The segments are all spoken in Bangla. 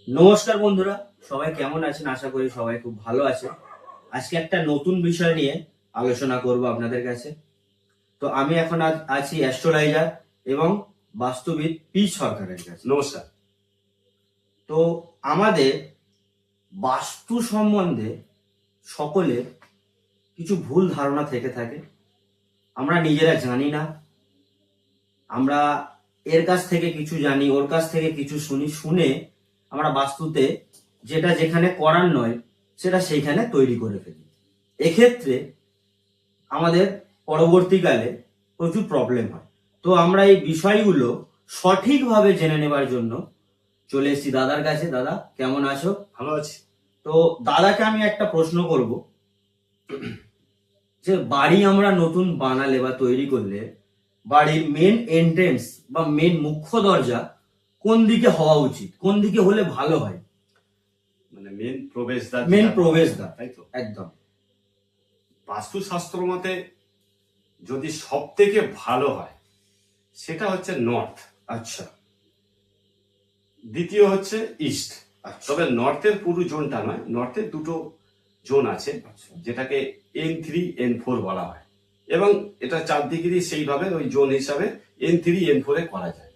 নমস্কার বন্ধুরা, সবাই কেমন আছেন? আশা করি সবাই খুব ভালো আছে। আজকে একটা নতুন বিষয় নিয়ে আলোচনা করব আপনাদের কাছে। তো আমি এখন আছি অ্যাস্ট্রোলাইজার এবং বাস্তুবিদ পি সরকারের কাছে। নমস্কার। তো আমাদের বাস্তু সম্বন্ধে সকলের কিছু ভুল ধারণা থেকে থাকে। আমরা নিজেরা জানি না, আমরা এর কাছ থেকে কিছু জানি, ওর কাছ থেকে কিছু শুনে আমরা বাস্তুতে যেটা যেখানে করার নয় সেটা সেইখানে তৈরি করে ফেলি। এক্ষেত্রে আমাদের পরবর্তীকালে প্রচুর প্রবলেম হয়। তো আমরা এই বিষয়গুলো সঠিকভাবে জেনে নেবার জন্য চলে এসেছি দাদার কাছে। দাদা, কেমন আছো? ভালো আছি। তো দাদাকে আমি একটা প্রশ্ন করব, যে বাড়ি আমরা নতুন বানালে বা তৈরি করলে বাড়ির মেন এন্ট্রেন্স বা মেন মুখ্য দরজা কোন দিকে হওয়া উচিত, কোন দিকে হলে ভালো হয়? মানে মেন প্রবেশদ্বার। মেন প্রবেশদ্বার, তাই তো? একদম। বাস্তুশাস্ত্র মতে যদি সব থেকে ভালো হয় সেটা হচ্ছে নর্থ। আচ্ছা। দ্বিতীয় হচ্ছে ইস্ট। আচ্ছা। তবে নর্থের পুরো জোনটা নয়, নর্থের দুটো জোন আছে আচ্ছা। যেটাকে N3 N4 বলা হয়, এবং এটা চারদিকেরই সেইভাবে ওই জোন হিসাবে N3 N4 এ করা যায়।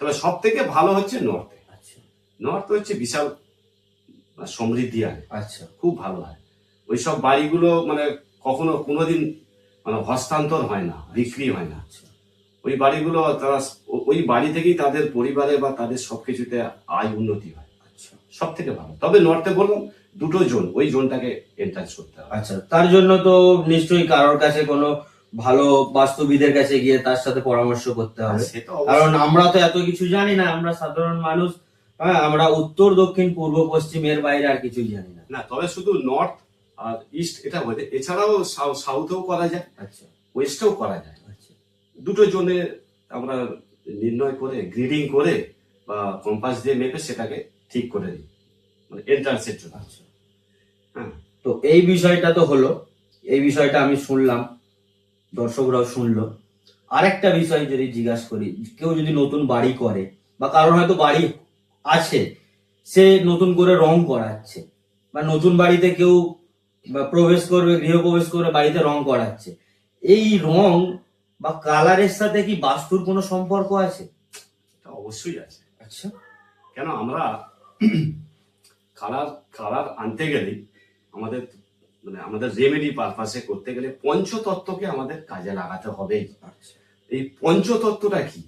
তবে সব থেকে ভালো হচ্ছে নর্থে। আচ্ছা। নর্থ হচ্ছে বিশাল সমৃদ্ধি আনে। আচ্ছা। খুব ভালো হয়। ওইসব বাড়িগুলো মানে কখনো কোনোদিন মানে হস্তান্তর হয় না, বিক্রি হয় না। আচ্ছা। ওই বাড়িগুলো তারা ওই বাড়ি থেকেই তাদের পরিবারে বা তাদের সবকিছুতে আয় উন্নতি হয়। আচ্ছা। সব থেকে ভালো। তবে নর্থে বললাম দুটো জোন, ওই জোনটাকে এন্টাচ করতে হবে। আচ্ছা, তার জন্য তো নিশ্চয়ই কারোর কাছে কোনো ভালো বাস্তুবিদের কাছে গিয়ে তার সাথে পরামর্শ করতে হবে, সে তো কারণ আমরা তো এত কিছু জানি না। আমরা সাধারণ মানুষ, হ্যাঁ, আমরা উত্তর দক্ষিণ পূর্ব পশ্চিম এর বাইরে আর কিছুই জানি না। না, তবে শুধু নর্থ আর ইস্ট এটা বলে, এছাড়াও সাউথেও করা যায়, আচ্ছা। ওয়েস্টেও করা যায়। আচ্ছা। দুটো জোনে আমরা নির্ণয় করে গ্রিডিং করে বা কম্পাস দিয়ে মেপে সেটাকে ঠিক করে দিই, মানে এন্ট্রান্সের জন্য। আচ্ছা। হ্যাঁ। তো এই বিষয়টা তো হলো, এই বিষয়টা আমি শুনলাম, দর্শকরাও শুনলো। আরেকটা বিষয় যদি জিজ্ঞাসা করি, কেউ যদি নতুন বাড়ি করে বা কারোর হয়তো বাড়ি আছে, সে নতুন করে রং করাচ্ছে, বা নতুন বাড়িতে কেউ প্রবেশ করবে, গৃহপ্রবেশ করে বাড়িতে রং করাচ্ছে, এই রং বা কালারের সাথে কি বাস্তুর কোনো সম্পর্ক আছে? এটা অবশ্যই আছে। আচ্ছা। কেন আমরা কালার কালার আনতে গেলে আমাদের মানে আমাদের রেমেডি পারপাসে করতে গেলে পঞ্চতত্ত্বকে আমাদের কাজে লাগাতে হবে। আচ্ছা। এই পঞ্চতত্ত্বটা কি?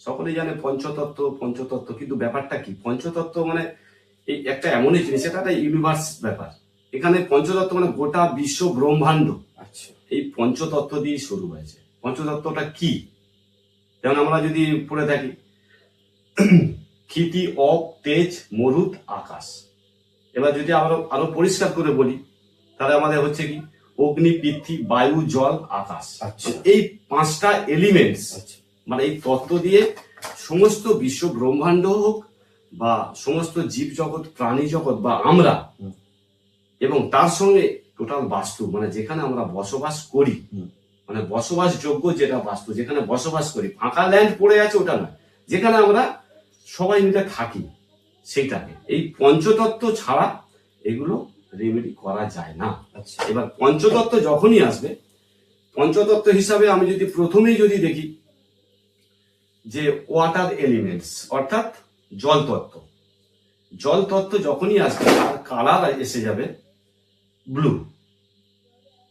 সকলেই জানে পঞ্চতত্ত্ব পঞ্চতত্ত্ব, কিন্তু ব্যাপারটা কি? পঞ্চতত্ত্ব মানে এই একটা এমনই জিনিস, এটা একটা ইউনিভার্স ব্যাপার। এখানে পঞ্চতত্ত্ব মানে গোটা বিশ্ব ব্রহ্মাণ্ড। আচ্ছা। এই পঞ্চতত্ত্ব দিয়ে শুরু হয়েছে। পঞ্চতত্ত্বটা কি? যেমন আমরা যদি পড়ে থাকি ক্ষিতি, অপ, তেজ, মরুত, আকাশ। এবার যদি আমরা আরো পরিষ্কার করে বলি তাহলে আমাদের হচ্ছে কি অগ্নি, পৃথ্বী, বায়ু, জল, আকাশ। আচ্ছা। এই পাঁচটা এলিমেন্টস, আচ্ছা। মানে এই তত্ত্ব দিয়ে সমস্ত বিশ্ব ব্রহ্মাণ্ড হোক বা সমস্ত জীব জগৎ, প্রাণী জগৎ বা আমরা, এবং তার সঙ্গে টোটাল বাস্তু, মানে যেখানে আমরা বসবাস করি, মানে বসবাসযোগ্য যেটা বাস্তু, যেখানে বসবাস করি, ফাঁকা ল্যান্ড পড়ে আছে ওটা নয়, যেখানে আমরা সবাই মিলে থাকি সেইটাকে। এই পঞ্চতত্ত্ব ছাড়া এগুলো রেমেডি করা যায় না। আচ্ছা। এবার পঞ্চতত্ত্ব যখনই আসবে, পঞ্চতত্ত্ব হিসাবে আমি যদি প্রথমেই যদি দেখি যে ওয়াটার এলিমেন্টস অর্থাৎ জল তত্ত্ব, জল তত্ত্ব যখনই আসবে তার কালার এসে যাবে ব্লু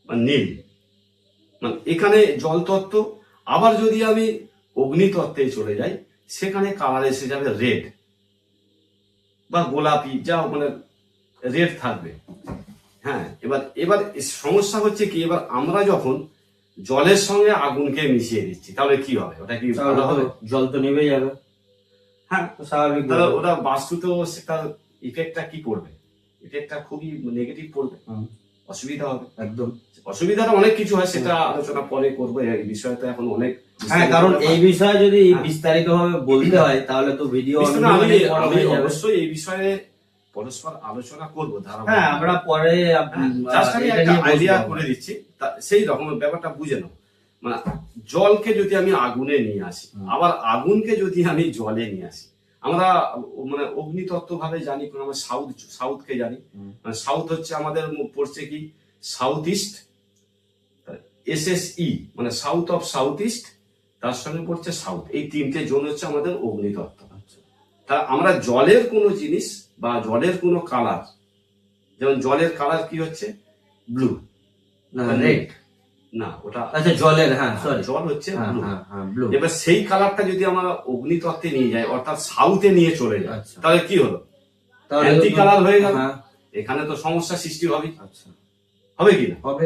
বা নীল, মানে এখানে জল তত্ত্ব। আবার যদি আমি অগ্নিতত্ত্বে চলে যাই সেখানে কালার এসে যাবে রেড বা গোলাপি, যা মানে রেড থাকবে। হ্যাঁ, এবার এবার সমস্যা হচ্ছে কি, এবার আমরা যখন জলের সঙ্গে আগুনকে মিশিয়ে দিচ্ছি তাহলে কি হবে? ওটা কি ভালো হবে? জল তো নেমে যাবে। হ্যাঁ, স্বাভাবিক। তাহলে ওটা বাস্তুতেও সেটা ইফেক্টটা কি পড়বে? ইফেক্টটা খুবই নেগেটিভ পড়বে, অসুবিধা হবে। একদম। অসুবিধাটা অনেক কিছু হয়, সেটা আলোচনা পরে করবো। এই বিষয়ে তো এখন অনেক, হ্যাঁ, কারণ এই বিষয়ে যদি বিস্তারিত ভাবে বলতে হয় তাহলে তো ভিডিও আমি অবশ্যই এই বিষয়ে পরস্পর আলোচনা করবো। হ্যাঁ, আমরা পরে একটা আইডিয়া করে দিচ্ছি, সেই রকমের ব্যাপারটা বুঝে নাও। মানে জলকে যদি আমি আগুনে নিয়ে আসি, আবার আগুনকে যদি আমি জলে নিয়ে আসি, আমরা মানে অগ্নিতত্ত্ব ভাবে জানি, কারণ আমরা সাউথকে জানি। মানে সাউথ হচ্ছে আমাদের পড়ছে কি সাউথ ইস্ট, SSE মানে সাউথ অফ সাউথ ইস্ট, তার সঙ্গে পড়ছে সাউথ। এই তিনটে জোন হচ্ছে আমাদের অগ্নিতত্ত্ব। তা আমরা জলের কোনো জিনিস বা জলের কোনো কালার, যেমন জলের কালার কি হচ্ছে ব্লু, না রেড, না ওটা আচ্ছা জলের, হ্যাঁ সরি, জল হচ্ছে ব্লু। ব্লু। এবার সেই কালারটা যদি আমরা অগ্নিতত্ত্বে নিয়ে যাই, অর্থাৎ সাউথে নিয়ে চলে যায়, আচ্ছা। তাহলে কি হলো? তাহলে অ্যান্টি কালার হয়ে গেল। হ্যাঁ। এখানে তো সমস্যা সৃষ্টি হবে, আচ্ছা, হবে কি না? হবে।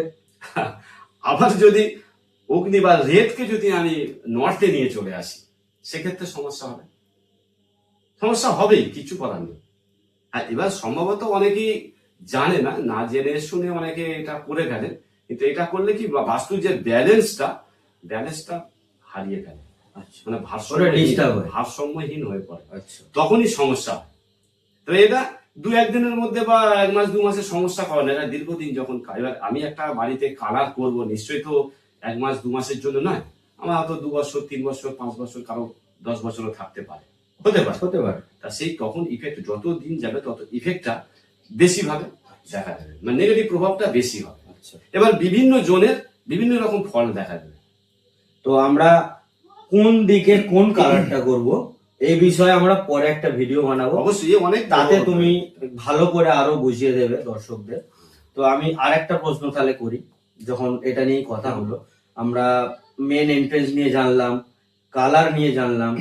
আবার যদি অগ্নি বা রেডকে যদি আমি নর্থে নিয়ে চলে আসি, সেক্ষেত্রে সমস্যা হবে, সমস্যা হবেই, কিছু করার নেই। আর এবার সম্ভবত অনেকেই জানে না, না জেনে শুনে অনেকে এটা করে ফেলে, কিন্তু এটা করলে কি বাস্তুর যে ব্যালেন্সটা হারিয়ে ফেলে, আচ্ছা, মানে disturb হয়। ভারসাম্যহীন হয়ে পড়ে, আচ্ছা, তখনই সমস্যা হয়। তো এটা 2-1 দিনের মধ্যে বা 1 মাস 2 মাসের সমস্যা করে না, এটা দীর্ঘদিন যখন এবার আমি একটা বাড়িতে কালার করব, নিশ্চয়ই তো 1 মাস 2 মাসের জন্য নয়, আমার হয়তো 2 বছর 3 বছর 5 বছর, কারো 10 বছরও থাকতে পারে, হতে পারে। তা সেই তখন ইফেক্ট যত দিন যাবে তত ইফেক্টটা বেশি ভাবে দেখা যাবে, মানে নেগেটিভ প্রভাবটা বেশি হবে। আচ্ছা। এবার বিভিন্ন জনের বিভিন্ন রকম ফল দেখা যাবে। তো আমরা কোন দিকে কোন কালারটা করব এই বিষয়ে আমরা পরে একটা ভিডিও বানাবো, অবশ্যই অনেক তাতে তুমি ভালো করে আরো বুঝিয়ে দেবে দর্শকদের। তো আমি আরেকটা প্রশ্ন তাহলে করি, যখন এটা নিয়ে কথা হলো, আমরা মেন এন্ট্রেন্স নিয়ে জানলাম, কালার নিয়ে জানলাম,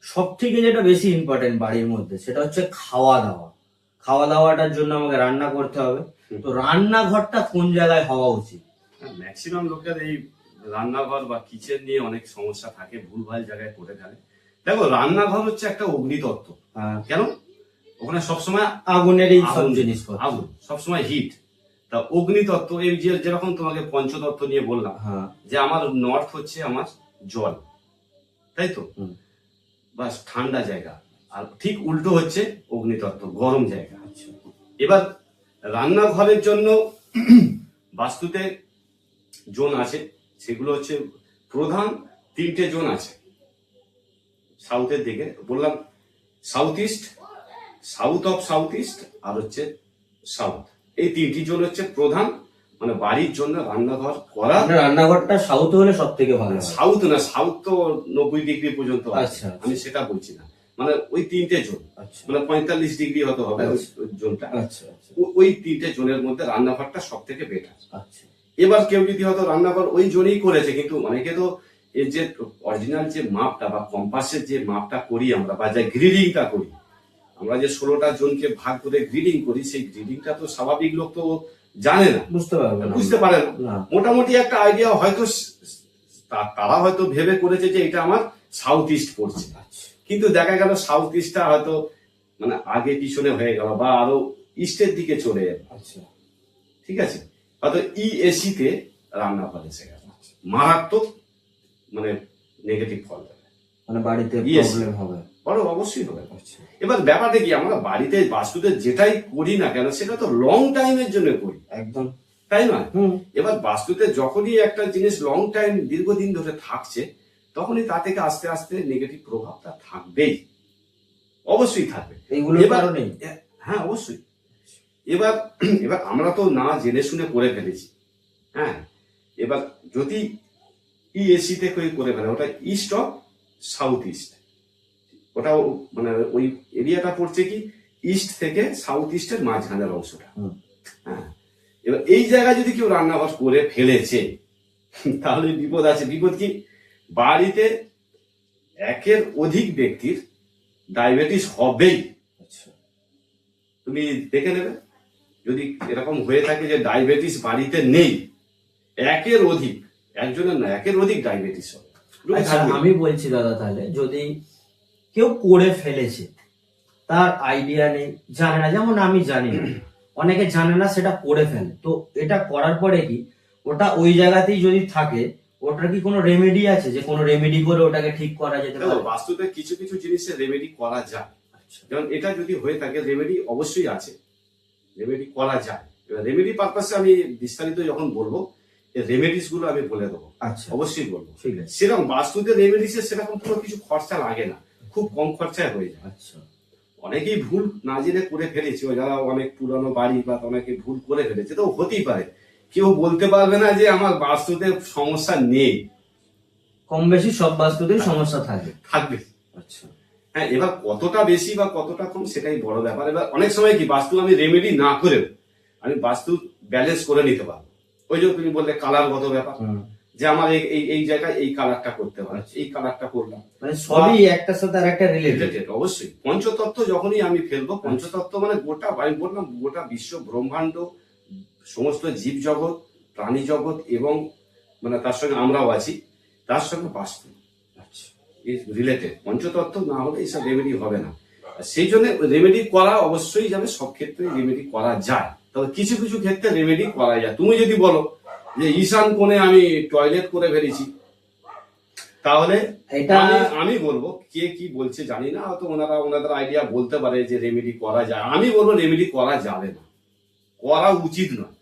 সব থেকে যেটা বেশি ইম্পর্টেন্ট বাড়ির মধ্যে সেটা হচ্ছে খাওয়া দাওয়া। খাওয়া দাওয়াটার জন্য আমাকে রান্না করতে হবে। তো রান্নাঘরটা কোন জায়গায় হওয়া উচিত? ম্যাক্সিমাম লোকের এই রান্নাঘর বা কিচেন নিয়ে অনেক সমস্যা থাকে, ভুলভাল জায়গায় করে ফেলে। দেখো, রান্নাঘর হচ্ছে একটা অগ্নিতত্ত্ব। কেন? ওখানে সবসময় আগুনেরই সব জিনিস, আগুন সবসময় হিট। তা অগ্নিতত্ত্ব, এই যে যেরকম তোমাকে পঞ্চতত্ত্ব নিয়ে বললাম, যে আমার নর্থ হচ্ছে আমার জল, তাই তো, বা ঠান্ডা জায়গা, আর ঠিক উল্টো হচ্ছে অগ্নিতত্ত্ব, গরম জায়গা। এবার রান্নাঘরের জন্য বাস্তুতে জোন আছে, সেগুলো হচ্ছে প্রধান 3টে জোন আছে। সাউথের দিকে বললাম south east, south of south east, আর হচ্ছে সাউথ। এই 3টি জোন হচ্ছে প্রধান, মানে বাড়ির জন্য রান্নাঘর করা। রান্নাঘরটা সাউথ হলে সব থেকে ভালো। সাউথ না, সাউথ তো 90 ডিগ্রি পর্যন্ত আছে। আচ্ছা, আমি সেটা বলছি না, মানে ওই 3টে জোন, মানে 45 ডিগ্রি হতে হবে ওই জোনটা। ওই 3টে জোনের মধ্যে রান্নাঘরটা সব থেকে বেটার। আচ্ছা। এবার কেউ যদি হয়তো রান্নাঘর ওই জোনেই করেছে, কিন্তু অনেকে তো এর যে অরিজিনাল যে মাপটা বা কম্পাসের যে মাপটা করি আমরা, বা যে গ্রিডিংটা করি আমরা, যে 16টা জোনকে ভাগ করে গ্রিডিং করি, সেই গ্রিডিংটা তো স্বাভাবিক লোক তো জানে না, বুঝতে পারে না। মোটামুটি একটা আইডিয়া হয়তো তারা হয়তো ভেবে করেছে যে এটা আমার সাউথ ইস্ট পড়ছে, কিন্তু দেখা গেল সাউথ ইস্টটা হয়তো মানে আগে পিছনে হয়ে গেল, বা আরো ইস্টের দিকে চলে গেল। ঠিক আছে, হয়তো EAC তে রান্নাঘর এসে গেল, মারাত্মক মানে নেগেটিভ ফল দেবে, মানে বাড়িতে প্রবলেম হবে, অবশ্যই হবে। এবার ব্যাপারটা কি, আমরা বাড়িতে বাস্তুতে যেটাই করি না কেন, সেটা তো লং টাইমের জন্য করি, একদম তাই নয়? এবার বাস্তুতে যখনই একটা জিনিস লং টাইম দীর্ঘদিন ধরে থাকছে, তখনই তা থেকে আস্তে আস্তে নেগেটিভ প্রভাবটা থাকবেই, অবশ্যই থাকবে। এইগুলোর কারণে, হ্যাঁ অবশ্যই। এবার আমরা তো না জেনে শুনে করে ফেলেছি, হ্যাঁ। এবার যদি EAC তে করে ফেলে, ওটা ইস্ট অফ সাউথ ইস্ট, ওটাও মানে ওই এরিয়াটা পড়ছে কি ইস্ট থেকে সাউথ ইস্টের মাঝখানের অংশটা, হ্যাঁ। এবার এই জায়গায় যদি কেউ রান্নাঘর করে ফেলেছে, তাহলে বিপদ আছে। বিপদ কি, বাড়িতে একের অধিক ব্যক্তির ডায়াবেটিস হবেই। তুমি দেখে নেবে, যদি এরকম হয়ে থাকে যে ডায়াবেটিস বাড়িতে নেই, একের অধিক, একজনের না, একের অধিক ডায়াবেটিস হবে। আমি বলছি দাদা, তাহলে যদি কেউ করে ফেলেছে, তার আইডিয়া নেই, জানে না, যেমন আমি জানি না, অনেকে জানে না, সেটা করে ফেলে, তো এটা করার পরে কি ওটা ওই জায়গাতেই যদি থাকে, ওটার কি কোনো রেমেডি আছে, যে কোনো রেমেডি করে ওটাকে ঠিক করা যেতে পারে? বাস্তুতে কিছু কিছু জিনিসের রেমেডি করা যায়, যেমন এটা যদি হয়ে থাকে, রেমেডি অবশ্যই আছে, রেমেডি করা যায়। এবার রেমেডি পারপাসে আমি বিস্তারিত যখন বলবো, রেমেডিস গুলো আমি বলে দেবো, অবশ্যই বলবো। সেরকম বাস্তুতে রেমেডিসের সেরকম কোনো কিছু খরচা লাগে না, খুব কম খরচায় হয়ে যায়। আচ্ছা, অনেকেই ভুল না জেনে করে ফেলেছে, ও যারা অনেক পুরানো বাড়ি বা অনেকে ভুল করে ফেলেছে, তো হতেই পারে। কেউ বলতে পারবে না যে আমার বাস্তুতে সমস্যা নেই, কম বেশি সব বাস্তুতেই সমস্যা থাকে। থাকবে। আচ্ছা, হ্যাঁ, এবার কতটা বেশি বা কতটা কম সেটাই বড় ব্যাপার। এবার অনেক সময় কি বাস্তু আমি রেমেডি না করেও আমি বাস্তু ব্যালেন্স করে নিতে পারবো। ওই যে তুমি বললে কালারগত ব্যাপার, হুম, যে আমার এই এই এই জায়গায় এই কালারটা করতে পারে, এই কালারটা করলাম, মানে সবই একটার সাথে আর একটা রিলেটেড। রিলেটেড। অবশ্যই পঞ্চতত্ত্ব যখনই আমি ফেলবো, পঞ্চতত্ত্ব মানে গোটা, আমি বললাম গোটা বিশ্ব ব্রহ্মাণ্ড, সমস্ত জীব জগৎ, প্রাণী জগৎ, এবং মানে তার সঙ্গে আমরাও আছি, তার সঙ্গে বাস্তু আচ্ছা, রিলেটেড। পঞ্চতত্ত্ব না হলে এইসব রেমেডি হবে না। আর সেই জন্য রেমেডি করা অবশ্যই যাবে, সব ক্ষেত্রে রেমেডি করা যায়, তবে কিছু কিছু ক্ষেত্রে রেমেডি করা যায়। তুমি যদি বলো যে ঈশান কোণে আমি টয়লেট করে ফেলেছি, তাহলে এটা আমি বলবো, কে কি বলছে জানি না, হয়তো ওনাদের আইডিয়া বলতে পারে যে রেমেডি করা যায়। আমি বলবো রেমেডি করা যাবে না, করা উচিত নয়।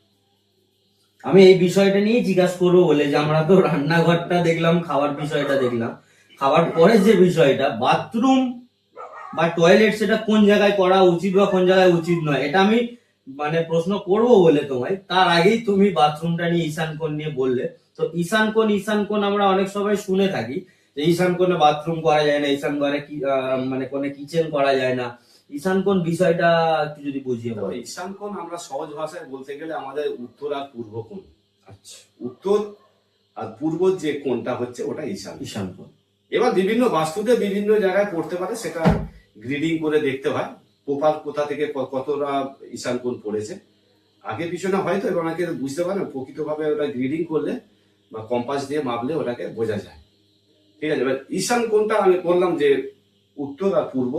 আমি এই বিষয়টা নিয়ে জিজ্ঞাসা করবো বলে যে আমরা তো রান্নাঘরটা দেখলাম, খাওয়ার বিষয়টা দেখলাম, খাওয়ার পরে যে বিষয়টা বাথরুম বা টয়লেট, সেটা কোন জায়গায় করা উচিত বা কোন জায়গায় উচিত নয়, এটা আমি মানে প্রশ্ন করবো বলে তোমায়। তার আগেই তুমি বাথরুমটা নিয়ে, ঈশান কোণ নিয়ে বললে। তো ঈশান কোণ আমরা অনেক সময় শুনে থাকি যে ঈশান কোণে বাথরুম করা যায় না, ঈশান কোণে মানে কোণে কিচেন করা যায় না। ঈশান কোণ বিষয়টা একটু যদি বুঝিয়ে বলো। ঈশান কোণ আমরা সহজ ভাষায় বলতে গেলে আমাদের উত্তর আর পূর্ব কোণ। আচ্ছা, উত্তর আর পূর্ব যে কোণটা হচ্ছে ওটা ঈশান। ঈশান কোণ এবার বিভিন্ন বাস্তুতে বিভিন্ন জায়গায় পড়তে পারে, সেটা গ্রিডিং করে দেখতে হয় প্রপার কোথা থেকে কতটা ঈশান কোণ পড়েছে আগে পিছনে হয়তো, এবং অনেকে বুঝতে পারে প্রকৃতভাবে ওটা গ্রিডিং করলে বা কম্পাস দিয়ে মাপলে ওটাকে বোঝা যায়। ঠিক আছে, এবার ঈশান কোণটা আমি বললাম যে উত্তর আর পূর্ব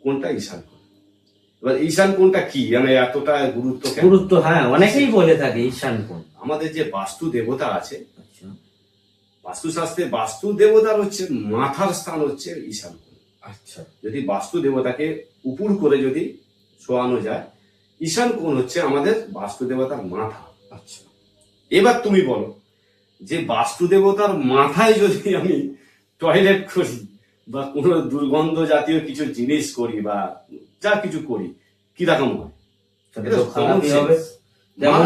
কোনটা ঈশান কোণ। এবার ঈশান কোণটা কি, মানে এতটা গুরুত্ব কেন? গুরুত্ব, হ্যাঁ অনেকেই বলে থাকে ঈশান কোণ। আমাদের যে বাস্তু দেবতা আছে, আচ্ছা, বাস্তুশাস্ত্রে বাস্তু দেবতার হচ্ছে মাথার স্থান হচ্ছে ঈশান কোণ। আচ্ছা, যদি বাস্তু দেবতাকে উপর করে যদি শোয়ানো যায়, ঈশান কোণ হচ্ছে আমাদের বাস্তু দেবতার মাথা। আচ্ছা, এবার তুমি বলো যে বাস্তু দেবতার মাথায় যদি আমি টয়লেট করি বা কোনো দুর্গন্ধ জাতীয় কিছু জিনিস করি বা যা কিছু করি, কিরকম হয়? সেটা তো খারাপই হবে। যেমন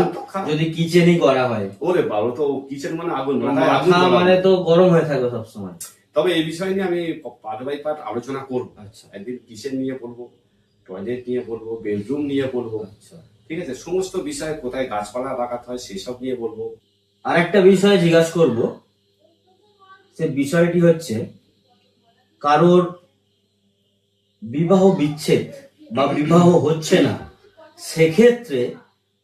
যদি কিচেনই করা হয়, ওরে বাবা, তো কিচেন মানে আগুন, মাথায় আগুন মাথা জ্বালানো। মানে তো গরম হয়ে থাকবে সবসময়। তবে এই বিষয় নিয়ে আমি পার্ট বাই পার্ট আলোচনা করবো। আচ্ছা, একদিন কিচেন নিয়ে বলবো, টয়লেট নিয়ে বলবো, বেডরুম নিয়ে বলবো। আচ্ছা, ঠিক আছে, সমস্ত বিষয়, কোথায় গাছপালা লাগাতে হয় সেসব নিয়ে বলবো। আর একটা বিষয় জিজ্ঞাসা করব, সে বিষয়টি হচ্ছে কারোর বিবাহ বিচ্ছেদ বা বিবাহ হচ্ছে না, সেক্ষেত্রে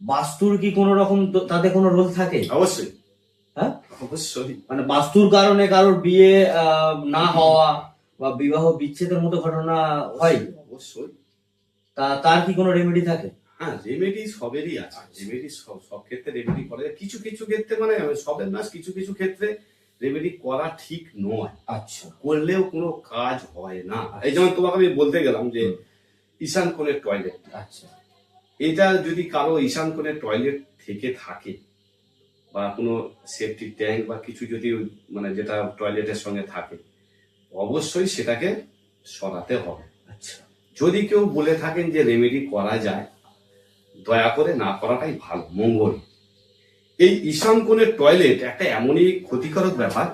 বাস্তুর কি কোনো রকম তাতে কোনো রোল থাকে? অবশ্যই, হ্যাঁ, অবশ্যই। মানে বাস্তুর কারণে কারোর বিয়ে না হওয়া বা বিবাহ বিচ্ছেদের মতো ঘটনা হয়, অবশ্যই। তার কি কোনো রেমেডি থাকে? হ্যাঁ, রেমেডি সবেরই আছে। রেমেডি সব ক্ষেত্রে রেমেডি করা যায়। কিছু কিছু ক্ষেত্রে, মানে সবের না, কিছু কিছু ক্ষেত্রে রেমেডি করা ঠিক নয়। আচ্ছা, করলেও কোনো কাজ হয় না। এই যেমন তোমাকে আমি বলতে গেলাম যে ঈশান কোণের টয়লেট, আচ্ছা, এটা যদি কারো ঈশান কোণের টয়লেট থেকে থাকে বা কোনো সেফটি ট্যাঙ্ক বা কিছু যদি মানে যেটা টয়লেটের সঙ্গে থাকে, অবশ্যই সেটাকে সরাতে হবে। আচ্ছা, যদি কেউ বলে থাকেন যে রেমেডি করা যায়, দয়া করে না করাটাই ভালো, মঙ্গল। এই ঈশান কোণের টয়লেট একটা এমনই ক্ষতিকারক ব্যাপার,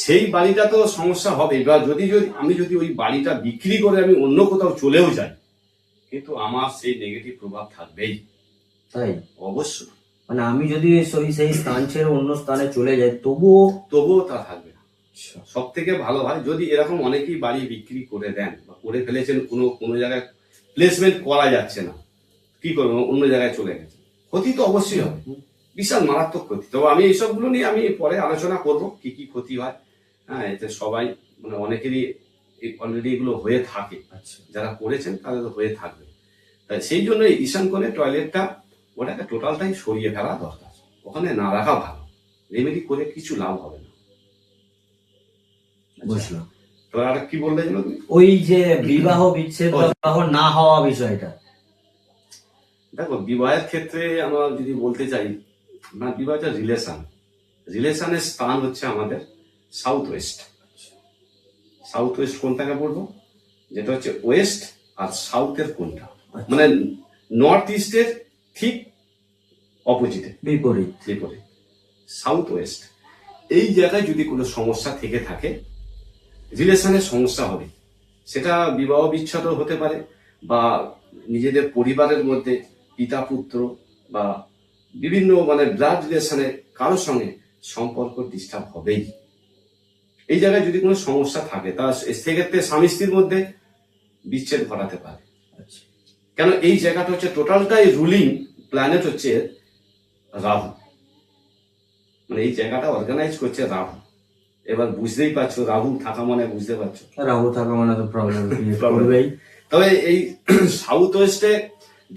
সেই বাড়িটা তো সমস্যা হবে। বা যদি আমি ওই বাড়িটা বিক্রি করে আমি অন্য কোথাও চলেও যাই, কিন্তু আমার সেই নেগেটিভ প্রভাব থাকবেই। তাই অবশ্যই, মানে আমি যদি সেই স্থান ছেড়ে অন্য স্থানে চলে যাই তবুও তা থাকবে না। সব থেকে ভালো হয় যদি এরকম অনেকেই বাড়ি বিক্রি করে দেন বা করে ফেলেছেন, কোনো জায়গায় প্লেসমেন্ট করা যাচ্ছে না, কি করবো, অন্য জায়গায় চলে গেছে, ক্ষতি তো অবশ্যই হবে, বিশাল মারাত্মক ক্ষতি। তবে আমি এইসবগুলো নিয়ে আমি পরে আলোচনা করব, কি কি ক্ষতি হয়। হ্যাঁ, এতে সবাই মানে অনেকেরই অলরেডি এগুলো হয়ে থাকে। আচ্ছা, যারা করেছেন তাদের তো হয়ে থাকবে। তাই সেই জন্য ঈশান কোণে টয়লেটটা ওটাকে টোটালটাই সরিয়ে ফেলা দরকার, ওখানে না রাখা ভালো। রেমেডি করে কিছু লাভ হবে না। বুঝলাম। তো আর কি বললে যেন তুমি? ওই যে বিবাহ বিচ্ছেদ বা বিবাহ না হওয়া বিষয়টা, দেখো বিবাহের ক্ষেত্রে আমরা যদি বলতে চাই, না বিবাহটা রিলেশনের স্থান হচ্ছে আমাদের সাউথ ওয়েস্ট। সাউথ ওয়েস্ট কোনটাকে বলবো? যেটা হচ্ছে ওয়েস্ট আর সাউথের কোনটা, মানে নর্থ ইস্টের ঠিক অপোজিটে, বিপরীত। বিপরীত, সাউথ ওয়েস্ট। এই জায়গায় যদি কোনো সমস্যা থেকে থাকে, রিলেশনের সমস্যা হবে, সেটা বিবাহ বিচ্ছেদ হতে পারে, বা নিজেদের পরিবারের মধ্যে পিতা পুত্র বা বিভিন্ন মানে ব্লাড রিলেশনে কারোর সঙ্গে সম্পর্ক ডিস্টার্ব হবেই। এই জায়গায় যদি কোনো সমস্যা থাকে, তা সেক্ষেত্রে স্বামী স্ত্রীর মধ্যে বিচ্ছেদ ঘটাতে পারে। আচ্ছা, কেন এই জায়গাটা হচ্ছে টোটালটাই রুলিং প্ল্যানেট হচ্ছে রাহু, মানে এই জায়গাটা অর্গানাইজ করছে রাহু। এবার বুঝতেই পারছো, রাহু থাকা মানে বুঝতে পারছো, রাহু থাকা মানে তো প্রবলেম Problem. করবেই। তবে এই সাউথ ওয়েস্টে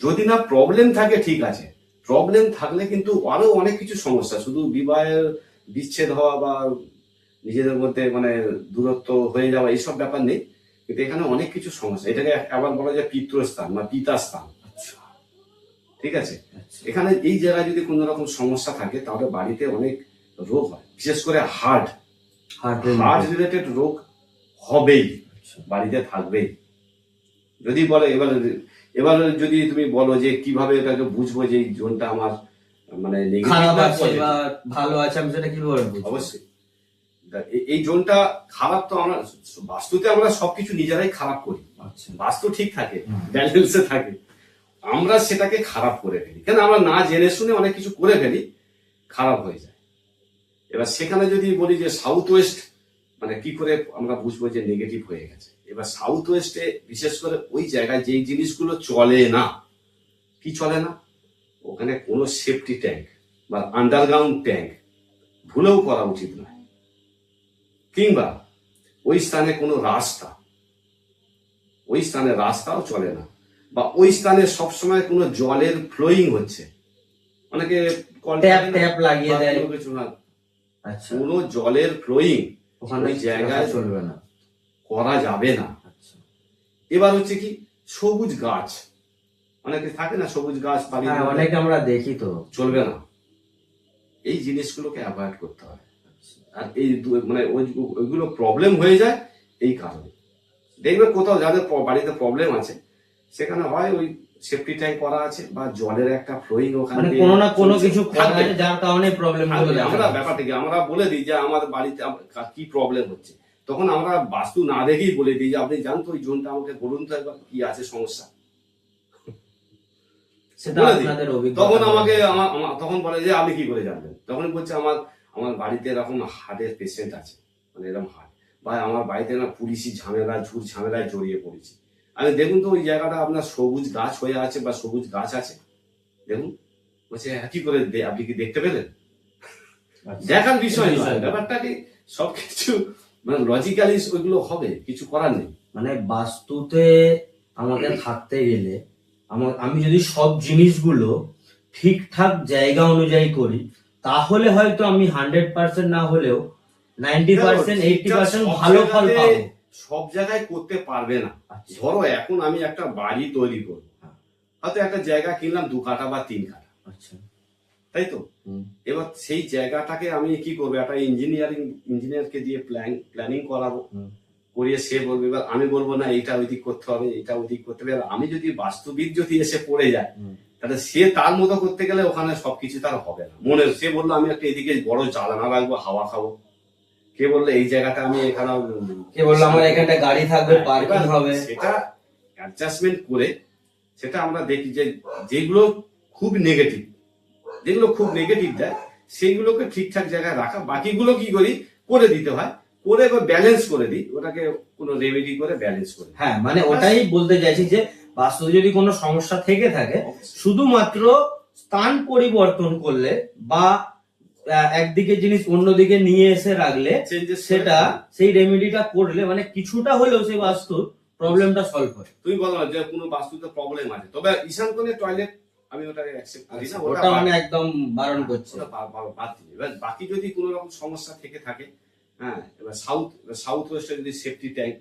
যদি না প্রবলেম থাকে ঠিক আছে, প্রবলেম থাকলে কিন্তু আরো অনেক কিছু সমস্যা, শুধু বিবাহের বিচ্ছেদ হওয়া বা নিজেদের মধ্যে মানে দূরত্ব হয়ে যাওয়া এইসব ব্যাপার নেই, কিন্তু এখানে অনেক কিছু সমস্যা। এটাকে আবার বলা যায় পিতৃস্থান বা পিতাস্থান। আচ্ছা, ঠিক আছে, আচ্ছা। এখানে এই জায়গায় যদি কোনো রকম সমস্যা থাকে তাহলে বাড়িতে অনেক রোগ হয়, বিশেষ করে হার্ট রিলেটেড রোগ হবেই, বাড়িতে থাকবেই। যদি বলে এবার যদি তুমি বলো যে কিভাবে এটাকে বুঝবো যে এই জোনটা আমার মানে negative খারাপ না আছে positive? বা ভালো আছে, আমি সেটা কিভাবে বুঝবো? অবশ্যই এই জোনটা খারাপ, তো আমরা বাস্তুতে আমরা সবকিছু নিজেরাই খারাপ করি, আচ্ছা, বাস্তু ঠিক থাকে, ব্যালেন্সে থাকে, আমরা সেটাকে খারাপ করে ফেলি। কেন আমরা না জেনে শুনে অনেক কিছু করে ফেলি, খারাপ হয়ে যায়। এবার সেখানে যদি বলি যে সাউথ ওয়েস্ট, মানে কি করে আমরা বুঝবো যে নেগেটিভ হয়ে গেছে। এবার সাউথ ওয়েস্টে বিশেষ করে ওই জায়গায় যেই জিনিসগুলো চলে না, কি চলে না, ওখানে কোনো সেফটি ট্যাঙ্ক বা আন্ডারগ্রাউন্ড ট্যাঙ্ক ভুলেও করা উচিত নয়, কিংবা ওই স্থানে কোনো রাস্তা, ওই স্থানে রাস্তাও চলে না, বা ওই স্থানে সবসময় কোনো জলের ফ্লোয়িং হচ্ছে, অনেকে ট্যাপ লাগিয়ে দেয়। কিছু না, আচ্ছা, কোনো জলের ফ্লোয়িং ওখানে ওই জায়গায় চলবে না। করা যাবে না। আচ্ছা, এবার হচ্ছে কি, সবুজ গাছ, অনেকে থাকে না সবুজ গাছ বাড়ির হ্যাঁ, মধ্যে, অনেকে আমরা দেখি তো। চলবে না, এই জিনিসগুলোকে অ্যাভয়েড করতে হবে। আর এই মানে ওইগুলো প্রবলেম হয়ে যায় এই কারণে। দেখবে কোথাও যাদের বাড়িতে প্রবলেম আছে, সেখানে হয় ওই সেফটি ট্যাঙ্ক করা আছে বা জলের একটা ফ্লোয়িং ওখানে মানে কোনো না কোনো চলছে, কিছু করা থাকবে। আছে, যার কারণে প্রবলেম গুলো থাকবে। দেখা আমরা যাচ্ছে। ব্যাপারটা কি, আমরা বলে দিই যে আমার বাড়িতে কি প্রবলেম হচ্ছে, তখন আমরা বাস্তু না দেখেই বলে দিই যে আপনি জানতো ওই জোনটা আমাকে বলুন তো একবার কি আছে সমস্যা, সেটা বলে দিই। আপনাদের অভিজ্ঞতা। তখন আমাকে তখন বলে যে আপনি কি করে জানবেন, তখন বলছে আমার বাড়িতে এরকম হার্টের পেশেন্ট আছে, মানে এরকম হার্ট, বা আমার বাড়িতে না পুলিশি ঝামেলা ঝুট ঝামেলায় জড়িয়ে পড়েছি। আমি দেখুন তো ওই জায়গাটা আপনার সবুজ গাছ হয়ে আছে বা সবুজ গাছ আছে, দেখুন। বলছে কি করে আপনি কি দেখতে পেলেন? আচ্ছা, দেখার বিষয় নয়, বিষয় না। ব্যাপারটা কি সবকিছু মানে লজিক্যালি ওইগুলো হবে, কিছু করার নেই। মানে বাস্তুতে আমাকে থাকতে গেলে আমি যদি সব জিনিসগুলো ঠিকঠাক জায়গা অনুযায়ী করি, তাহলে হয়তো আমি 100% না হলেও 90%, 80% ভালো ফল পাবো। সব জায়গায় করতে পারবে না। আচ্ছা, ধরো এখন আমি একটা বাড়ি তৈরি করবো, হয়তো একটা জায়গা কিনলাম 2 কাঠা বা 3 কাঠা, আচ্ছা, তাই তো। এবার সেই জায়গাটাকে আমি কি করবো, একটা ইঞ্জিনিয়ারকে দিয়ে প্ল্যানিং করাবো, করিয়ে সে বলবে, এবার আমি বলবো না এটা ওইদিক করতে হবে, এটা ওইদিক করতে হবে। আমি যদি বাস্তুবিদ যদি এসে পড়ে যায়, তাহলে সে তার মতো করতে গেলে ওখানে সবকিছু তার হবে না। সে বললো আমি একটা এদিকে বড় জানালা রাখবো, হাওয়া খাবো, কে বললো এই জায়গাটা আমি এখানে, কে বললো আমার এখানটা গাড়ি থাকবে, পার্কিং হবে। সেটা অ্যাডজাস্টমেন্ট করে সেটা আমরা দেখি যে যেগুলো খুব নেগেটিভ দেয় সেইগুলোকে ঠিকঠাক জায়গায় রাখা, বাকিগুলো কি করি করে দিতে হয়, করে ব্যালেন্স করে দিই, ওটাকে কোনো রেমেডি করে ব্যালেন্স করে দিই। হ্যাঁ, মানে ওটাই বলতে চাইছি যে বাস্তুতে যদি কোনো সমস্যা থেকে থাকে, শুধুমাত্র স্থান পরিবর্তন করলে বা একদিকে জিনিস অন্যদিকে নিয়ে এসে রাখলে, সেটা সেই রেমেডিটা করলে মানে কিছুটা হলেও সেই বাস্তুর প্রবলেমটা সলভ হয়। তুমি বলো না যে কোনো বাস্তুতে প্রবলেম আছে, তবে ঈশান কোণে টয়লেট আমি ওটাকে অ্যাকসেপ্ট করি না, ওটা মানে একদম বারণ করছে। বাদ দিই। এবার বাকি যদি কোনো রকম সমস্যা থেকে থাকে, হ্যাঁ, এবার সাউথ ওয়েস্টে যদি সেফটি ট্যাঙ্ক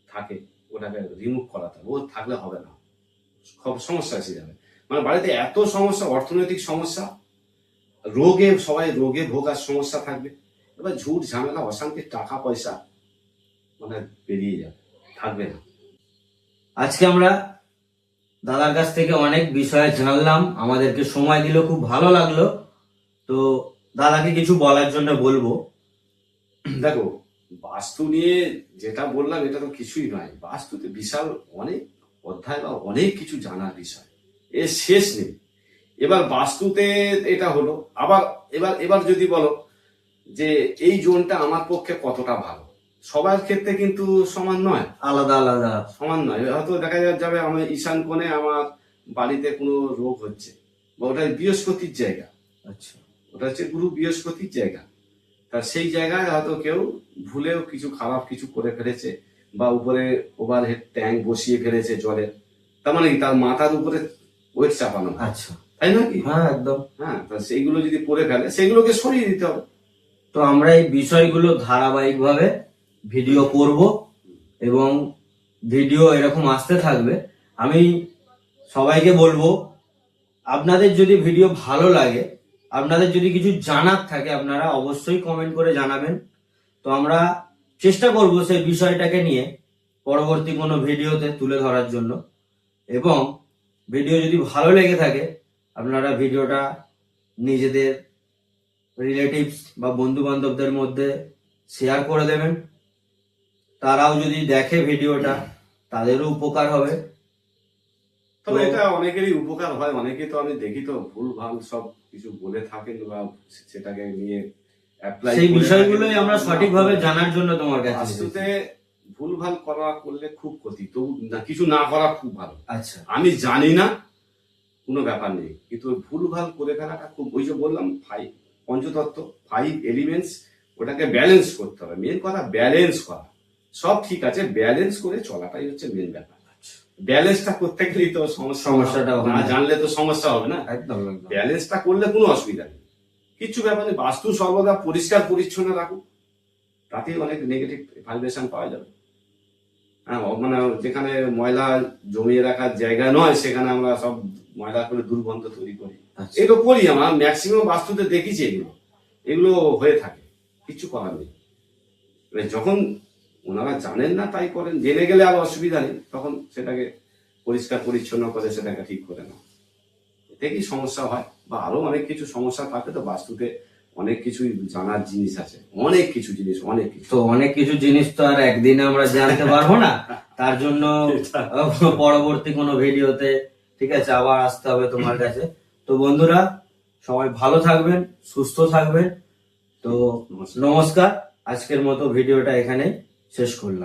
থাকে, ওটাকে রিমুভ করাতে হবে, ও থাকলে হবে না, খুব সমস্যা এসে যাবে। মানে বাড়িতে এত সমস্যা, অর্থনৈতিক সমস্যা, সবাই রোগে ভোগার সমস্যা থাকবে, এবার ঝুট ঝামেলা অশান্তি, টাকা পয়সা মানে বেরিয়ে যাবে, থাকবে না। আজকে আমরা দাদার কাছ থেকে অনেক বিষয় জানলাম, আমাদেরকে সময় দিল, খুব ভালো লাগলো। তো দাদাকে কিছু বলার জন্য বলবো। দেখো, বাস্তু নিয়ে যেটা বললাম এটা তো কিছুই নয়। বাস্তুতে বিশাল অনেক অধ্যায় বা অনেক কিছু জানার বিষয়, এর শেষ নেই। এবার বাস্তুতে এটা হলো, আবার এবার এবার যদি বলো যে এই জোনটা আমার পক্ষে কতটা ভালো, সবার ক্ষেত্রে কিন্তু সমান নয়, আলাদা আলাদা। সমান নয়। হয়তো দেখা যাবে আমার ঈশান কোণে আমার বাড়িতে কোনো রোগ হচ্ছে, বা ওটা বৃহস্পতির জায়গা, আচ্ছা, ওটা হচ্ছে গুরু বৃহস্পতির জায়গা। তা সেই জায়গায় হয়তো কেউ ভুলেও কিছু খারাপ কিছু করে ফেলেছে, বা উপরে ওভারহেড ট্যাঙ্ক বসিয়ে ফেলেছে জলের, তার মানে কি তার মাথার উপরে ওয়েট চাপানো, আচ্ছা, তাই না কি? হ্যাঁ একদম। হ্যাঁ, তা সেইগুলো যদি করে ফেলে সেগুলোকে সরিয়ে দিতে হবে। তো আমরা এই বিষয়গুলো ধারাবাহিকভাবে ভিডিও করব এবং ভিডিও এরকম আসতে থাকবে। আমি সবাইকে বলবো, আপনাদের যদি ভিডিও ভালো লাগে, আপনাদের যদি কিছু জানার থাকে, আপনারা অবশ্যই কমেন্ট করে জানাবেন। তো আমরা চেষ্টা করব সেই বিষয়টাকে নিয়ে পরবর্তী কোনো ভিডিওতে তুলে ধরার জন্য। এবং ভিডিও যদি ভালো লেগে থাকে, আপনারা ভিডিওটা নিজেদের রিলেটিভস বা বন্ধু বান্ধবদের মধ্যে শেয়ার করে দেবেন। তারাও যদি দেখে ভিডিওটা, তাদেরও উপকার হবে। তবে তো- এটা অনেকেরই উপকার হয়। অনেকে তো আমি দেখি তো ভুল ভাল সব কিছু বলে থাকেন, বা সেটাকে নিয়ে অ্যাপ্লাই সেই বিষয়গুলোই আমরা সঠিকভাবে জানার জন্য তোমার কাছে বাস্তুতে এসেছি। ভুল ভাল করলে খুব ক্ষতি, তবু কিছু না করা খুব ভালো। আচ্ছা, আমি জানি না, কোনো ব্যাপার নেই, কিন্তু ভুল ভাল করে ফেলাটা খুব, ওই যে বললাম পঞ্চতত্ত্ব 5 এলিমেন্টস, ওটাকে ব্যালেন্স করতে হবে। মেন কথা ব্যালেন্স করা। সব ঠিক আছে, ব্যালেন্স করে চলাটাই হচ্ছে মেন ব্যাপার। ব্যালেন্সটা করতে গেলেই তো সমস্যাটা না, ওখানে। জানলে তো সমস্যা হবে না। একদম একদম। ব্যালেন্সটা করলে কোনো অসুবিধা নেই, কিচ্ছু ব্যাপার নেই। বাস্তু সর্বদা পরিষ্কার পরিচ্ছন্ন রাখুক, তাতেই অনেক নেগেটিভ ভাইব্রেশন পাওয়া যাবে। হ্যাঁ, মানে যেখানে ময়লা জমিয়ে রাখার জায়গা নয়, সেখানে আমরা সব ময়লা করে দুর্গন্ধ তৈরি করি। আচ্ছা। এগুলো করি, আমরা ম্যাক্সিমাম বাস্তুতে দেখেছি এগুলো হয়ে থাকে, কিছু করার নেই। এবার যখন ওনারা জানেন না তাই করেন, জেনে গেলে আর অসুবিধা নেই, তখন সেটাকে পরিষ্কার পরিচ্ছন্ন করে সেটাকে ঠিক করে না, এতে কি সমস্যা হয়। বা আরো অনেক কিছু সমস্যা থাকে। তো বাস্তুতে অনেক কিছুই জানার জিনিস আছে, অনেক কিছু জিনিস, অনেক কিছু। তো অনেক কিছু জিনিস তো আর একদিনে আমরা জানতে পারবো না, তার জন্য পরবর্তী কোনো ভিডিওতে, ঠিক আছে, আবার আসতে হবে তোমার কাছে। তো বন্ধুরা, সবাই ভালো থাকবেন, সুস্থ থাকবেন। তো নমস্কার। আজকের মতো ভিডিওটা এখানে শেষ করলাম।